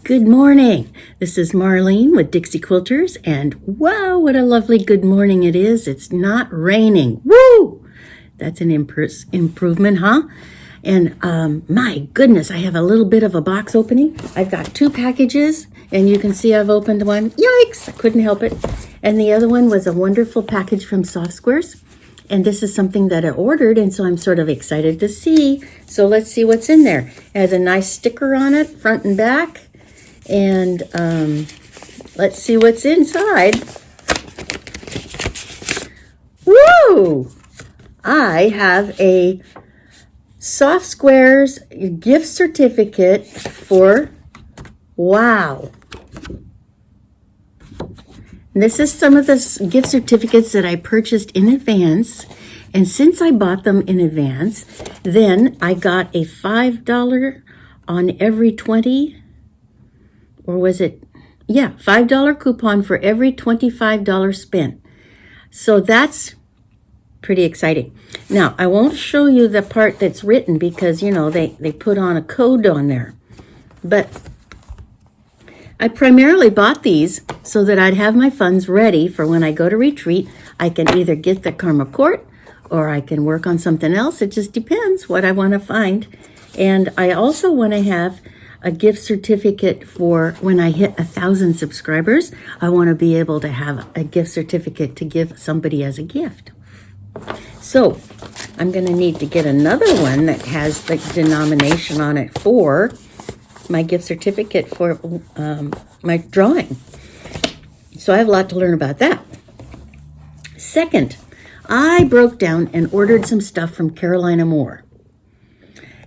Good morning. This is Marlene with Dixie Quilters, and wow, what a lovely good morning it is. It's not raining. Woo! That's an improvement, huh? And my goodness, I have a little bit of a box opening. I've got 2 packages, and you can see I've opened one. Yikes! I couldn't help it. And the other one was a wonderful package from Soft Squares. And this is something that I ordered, and so I'm sort of excited to see. So let's see what's in there. It has a nice sticker on it, front and back. And let's see what's inside. Woo! I have a Soft Squares gift certificate for, wow. This is some of the gift certificates that I purchased in advance. And since I bought them in advance, then I got a $5 on every 20, or was it? Yeah, $5 coupon for every $25 spent. So that's pretty exciting. Now, I won't show you the part that's written because, you know, they put on a code on there. But I primarily bought these so that I'd have my funds ready for when I go to retreat. I can either get the Karma Court or I can work on something else. It just depends what I want to find. And I also want to have a gift certificate for when I hit 1,000 subscribers. I want to be able to have a gift certificate to give somebody as a gift. So I'm going to need to get another one that has the denomination on it for my gift certificate for my drawing. So I have a lot to learn about that. Second, I broke down and ordered some stuff from Carolina Moore.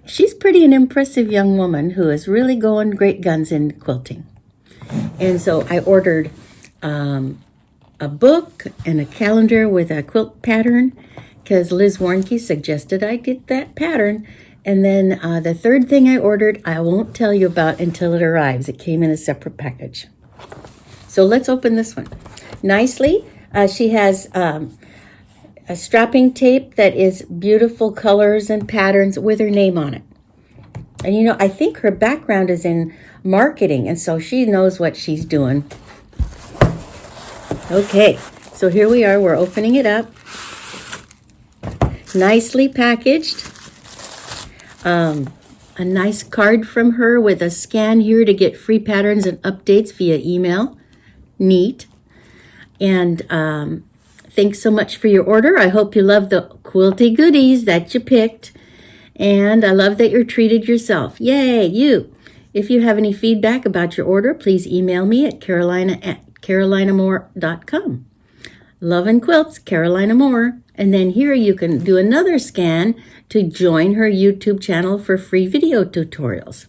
She's pretty an impressive young woman who is really going great guns in quilting. And so I ordered a book and a calendar with a quilt pattern because Liz Warnke suggested I get that pattern. And then the third thing I ordered, I won't tell you about until it arrives. It came in a separate package. So let's open this one. Nicely, she has a strapping tape that is beautiful colors and patterns with her name on it. And you know, I think her background is in marketing, and so she knows what she's doing. Okay, so here we are. We're opening it up. Nicely packaged. A nice card from her with a scan here to get free patterns and updates via email. Neat. And thanks so much for your order. I hope you love the quilty goodies that you picked. And I love that you're treated yourself. Yay, you. If you have any feedback about your order, please email me at carolinamore.com. Love and Quilts, Carolina Moore. And then here you can do another scan to join her YouTube channel for free video tutorials.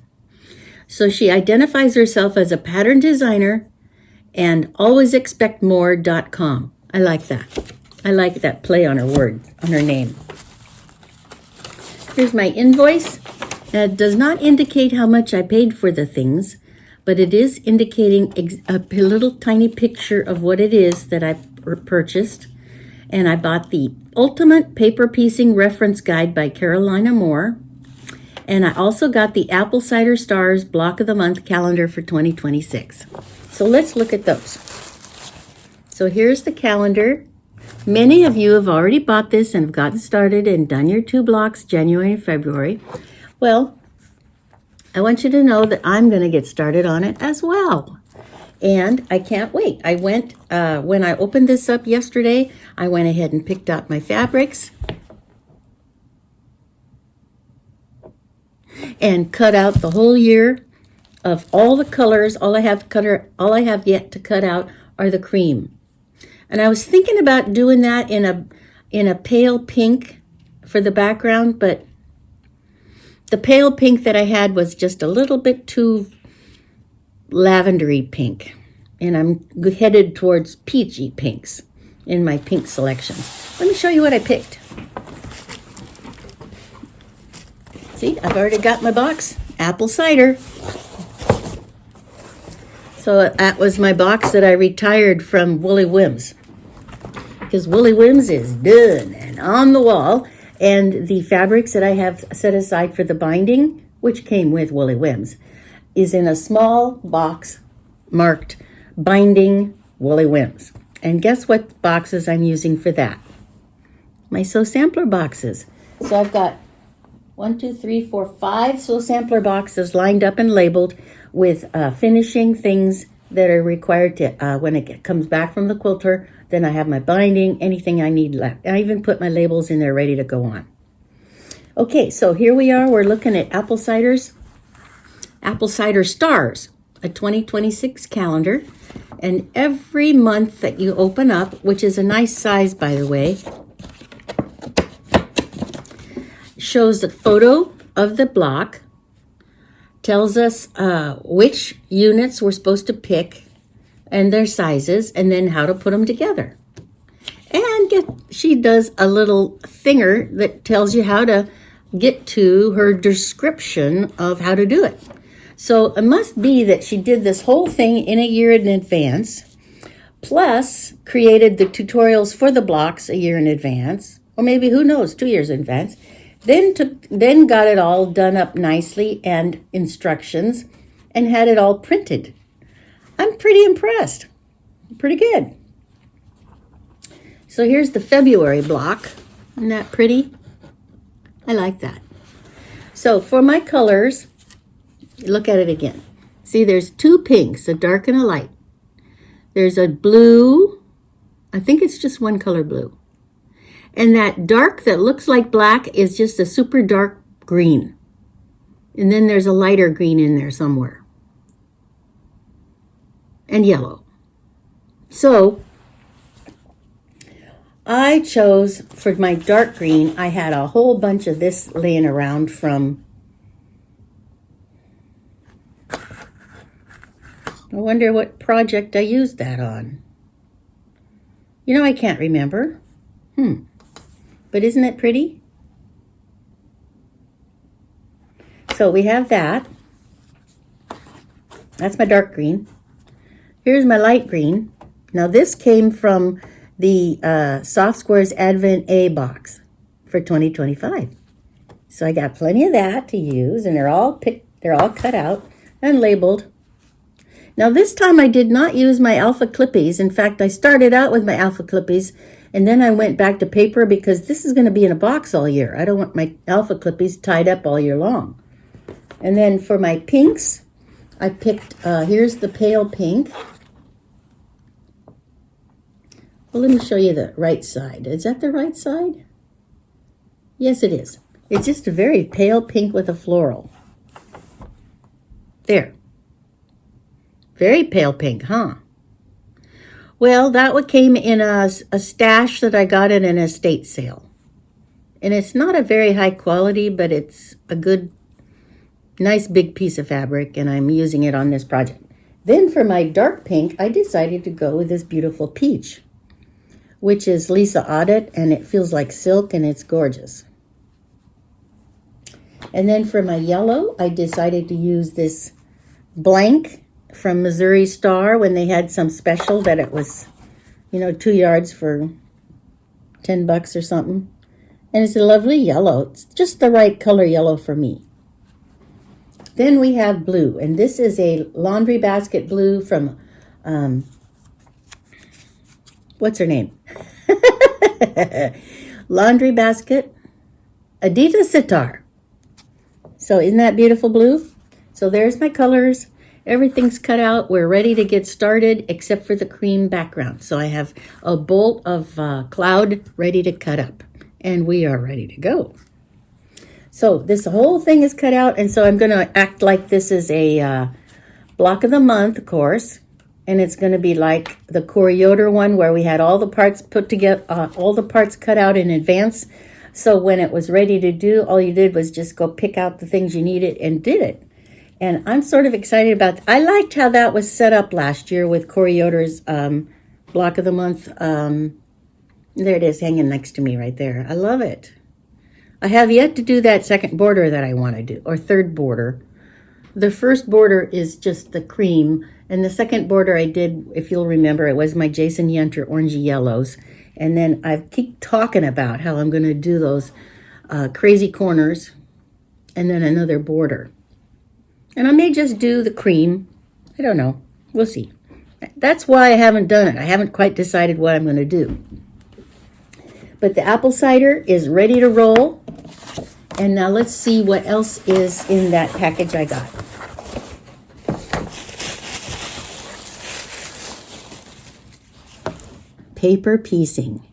So she identifies herself as a pattern designer and alwaysexpectmore.com. I like that. I like that play on her word, on her name. Here's my invoice. Now, it does not indicate how much I paid for the things, but it is indicating a little tiny picture of what it is that I purchased. And I bought the Ultimate Paper Piecing Reference Guide by Carolina Moore. And I also got the Apple Cider Stars Block of the Month calendar for 2026. So let's look at those. So here's the calendar. Many of you have already bought this and have gotten started and done your 2 blocks, January and February. Well, I want you to know that I'm going to get started on it as well. And I can't wait. I went, when I opened this up yesterday, I went ahead and picked out my fabrics and cut out the whole year of all the colors. All I have yet to cut out are the cream. And I was thinking about doing that in a pale pink for the background, but the pale pink that I had was just a little bit too lavendery pink. And I'm headed towards peachy pinks in my pink selection. Let me show you what I picked. See, I've already got my box, apple cider. So that was my box that I retired from Woolly Whims. Because Woolly Whims is done and on the wall. And the fabrics that I have set aside for the binding, which came with Woolly Whims, is in a small box marked Binding Woolly Whims. And guess what boxes I'm using for that? My Sew Sampler boxes. So I've got 5 Sew Sampler boxes lined up and labeled with finishing things that are required to, when it comes back from the quilter, then I have my binding, anything I need left. I even put my labels in there ready to go on. Okay, so here we are. We're looking at Apple Cider Stars, a 2026 calendar. And every month that you open up, which is a nice size, by the way, shows a photo of the block, tells us which units we're supposed to pick and their sizes, and then how to put them together. And she does a little thinger that tells you how to get to her description of how to do it. So it must be that she did this whole thing in a year in advance, plus created the tutorials for the blocks a year in advance, or maybe, who knows, 2 years in advance. Then got it all done up nicely and instructions and had it all printed. I'm pretty impressed. Pretty good. So here's the February block. Isn't that pretty? I like that. So for my colors, look at it again. See, there's 2 pinks, a dark and a light. There's a blue. I think it's just one color blue. And that dark that looks like black is just a super dark green. And then there's a lighter green in there somewhere. And yellow. So I chose for my dark green, I had a whole bunch of this laying around from, I wonder what project I used that on. You know, I can't remember. But isn't it pretty? So we have that. That's my dark green. Here's my light green. Now this came from the Soft Squares Advent A box for 2025. So I got plenty of that to use, and they're all cut out and labeled. Now this time I did not use my alpha clippies. In fact, I started out with my alpha clippies, and then I went back to paper because this is going to be in a box all year. I don't want my alpha clippies tied up all year long. And then for my pinks, I picked, here's the pale pink. Well, let me show you the right side. Is that the right side? Yes, it is. It's just a very pale pink with a floral. There. Very pale pink, huh? Well, that one came in a stash that I got at an estate sale. And it's not a very high quality, but it's a good, nice big piece of fabric, and I'm using it on this project. Then for my dark pink, I decided to go with this beautiful peach, which is Lisa Audit, and it feels like silk, and it's gorgeous. And then for my yellow, I decided to use this blank from Missouri Star when they had some special that it was, 2 yards for $10 or something. And it's a lovely yellow. It's just the right color yellow for me. Then we have blue, and this is a laundry basket blue from, what's her name? Laundry basket, Adita Sitar. So isn't that beautiful blue? So there's my colors. Everything's cut out. We're ready to get started except for the cream background. So I have a bolt of cloud ready to cut up, and we are ready to go. So this whole thing is cut out, and so I'm going to act like this is a block of the month, of course, and it's going to be like the Corey Yoder one where we had all the parts put together, all the parts cut out in advance. So when it was ready to do, all you did was just go pick out the things you needed and did it. And I'm sort of excited about that. I liked how that was set up last year with Corey Yoder's block of the month. There it is hanging next to me right there. I love it. I have yet to do that second border that I want to do, or third border. The first border is just the cream, and the second border I did, if you'll remember, it was my Jason Yunter orangey yellows. And then I keep talking about how I'm going to do those crazy corners and then another border. And I may just do the cream. I don't know. We'll see. That's why I haven't done it. I haven't quite decided what I'm going to do. But the apple cider is ready to roll. And now let's see what else is in that package I got. Paper piecing.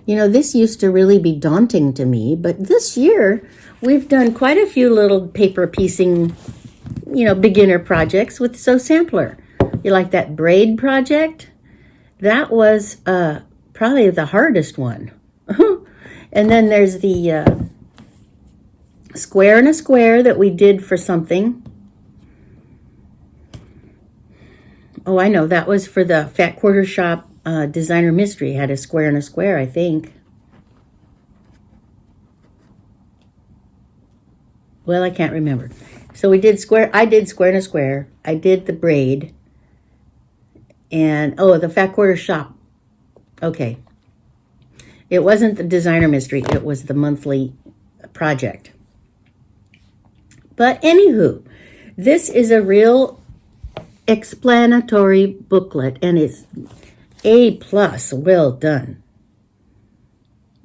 You know, this used to really be daunting to me, but this year we've done quite a few little paper piecing, you know, beginner projects with Sew Sampler. You like that braid project? That was probably the hardest one. And then there's the square and a square that we did for something. Oh, I know. That was for the Fat Quarter Shop Designer Mystery. Had a square and a square, I think. Well, I can't remember. So we did square. I did square and a square. I did the braid. And, oh, the Fat Quarter Shop. Okay. It wasn't the Designer Mystery. It was the monthly project. But anywho, this is a real explanatory booklet, and it's A+, well done.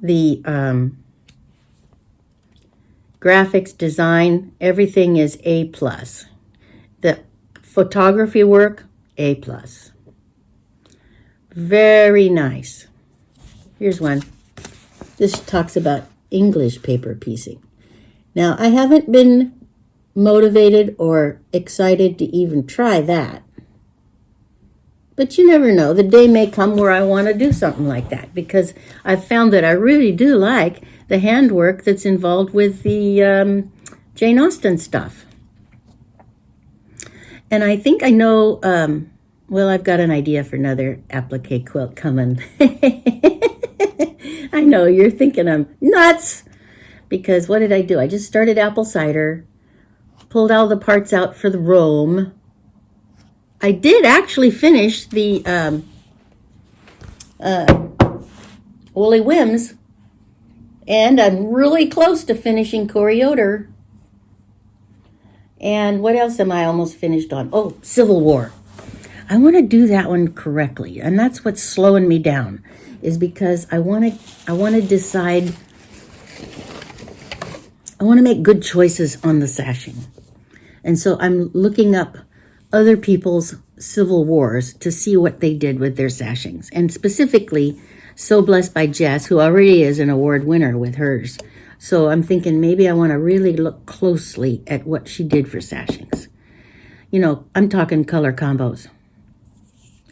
The graphics, design, everything is A+. The photography work, A+. Very nice. Here's one. This talks about English paper piecing. Now, I haven't been motivated or excited to even try that. But you never know. The day may come where I want to do something like that, because I've found that I really do like the handwork that's involved with the Jane Austen stuff. And I think I know, well, I've got an idea for another applique quilt coming. I know, you're thinking I'm nuts, because what did I do? I just started apple cider, pulled all the parts out for the Rome. I did actually finish the Woolly Whims, and I'm really close to finishing Corioder. And what else am I almost finished on? Oh, Civil War. I want to do that one correctly, and that's what's slowing me down, is because I want to decide. I want to make good choices on the sashing. And so I'm looking up other people's Civil Wars to see what they did with their sashings. And specifically, So Blessed by Jess, who already is an award winner with hers. So I'm thinking maybe I want to really look closely at what she did for sashings. You know, I'm talking color combos.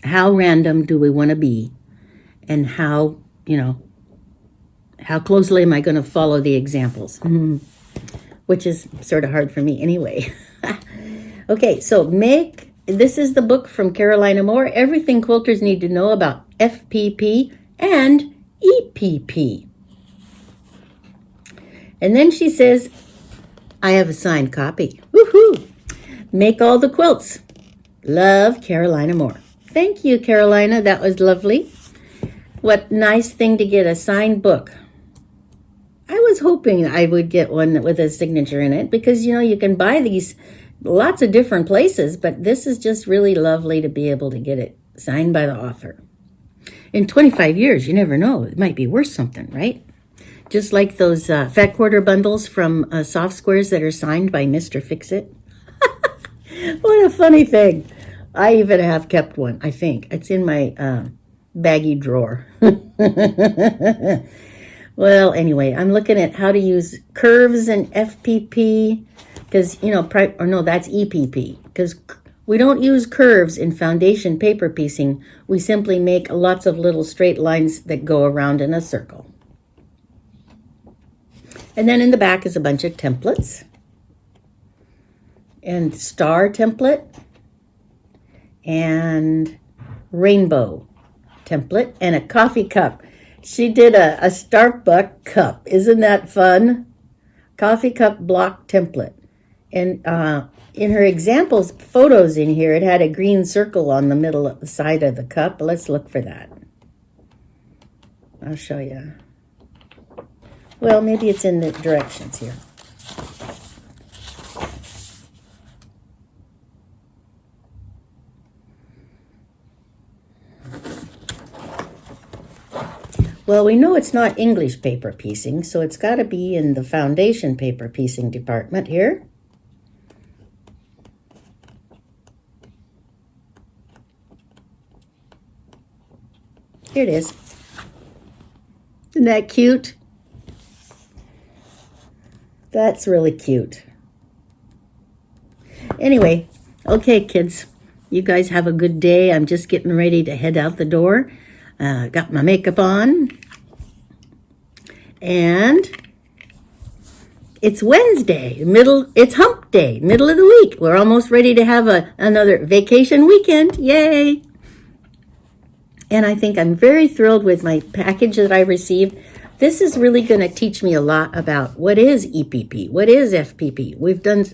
How random do we want to be? And how, you know, how closely am I going to follow the examples? Which is sort of hard for me anyway. Okay, so this is the book from Carolina Moore, Everything Quilters Need to Know About FPP and EPP. And then she says, I have a signed copy. Woohoo! Make all the quilts. Love, Carolina Moore. Thank you, Carolina. That was lovely. What nice thing to get a signed book. I was hoping I would get one with a signature in it, because, you know, you can buy these lots of different places, but this is just really lovely to be able to get it signed by the author. In 25 years, you never know. It might be worth something, right? Just like those Fat Quarter bundles from Soft Squares that are signed by Mr. Fix-It. What a funny thing. I even have kept one, I think. It's in my baggy drawer. Well, anyway, I'm looking at how to use curves and FPP, because, you know, that's EPP, because we don't use curves in foundation paper piecing. We simply make lots of little straight lines that go around in a circle. And then in the back is a bunch of templates. And star template. And rainbow template. And a coffee cup. She did a Starbucks cup. Isn't that fun? Coffee cup block template. And in her examples, photos in here, it had a green circle on the middle of the side of the cup. Let's look for that. I'll show you. Well, maybe it's in the directions here. Well, we know it's not English paper piecing, so it's got to be in the foundation paper piecing department here. Here it is. Isn't that cute? That's really cute. Anyway, okay, kids, you guys have a good day. I'm just getting ready to head out the door. Got my makeup on. And it's Wednesday, it's hump day, middle of the week. We're almost ready to have another vacation weekend. Yay! And I think I'm very thrilled with my package that I received. This is really going to teach me a lot about what is EPP, what is FPP.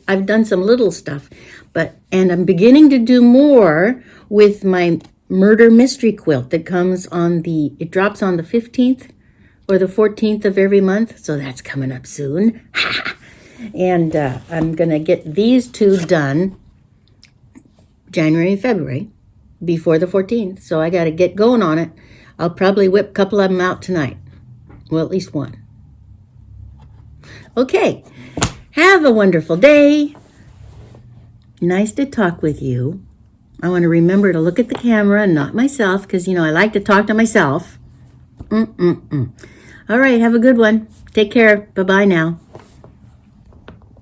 I've done some little stuff, and I'm beginning to do more with my murder mystery quilt that it drops on the 15th or the 14th of every month. So that's coming up soon. And I'm going to get these two done January and February before the 14th. So I got to get going on it. I'll probably whip a couple of them out tonight. Well, at least one. Okay. Have a wonderful day. Nice to talk with you. I want to remember to look at the camera and not myself because, I like to talk to myself. All right. Have a good one. Take care. Bye-bye now.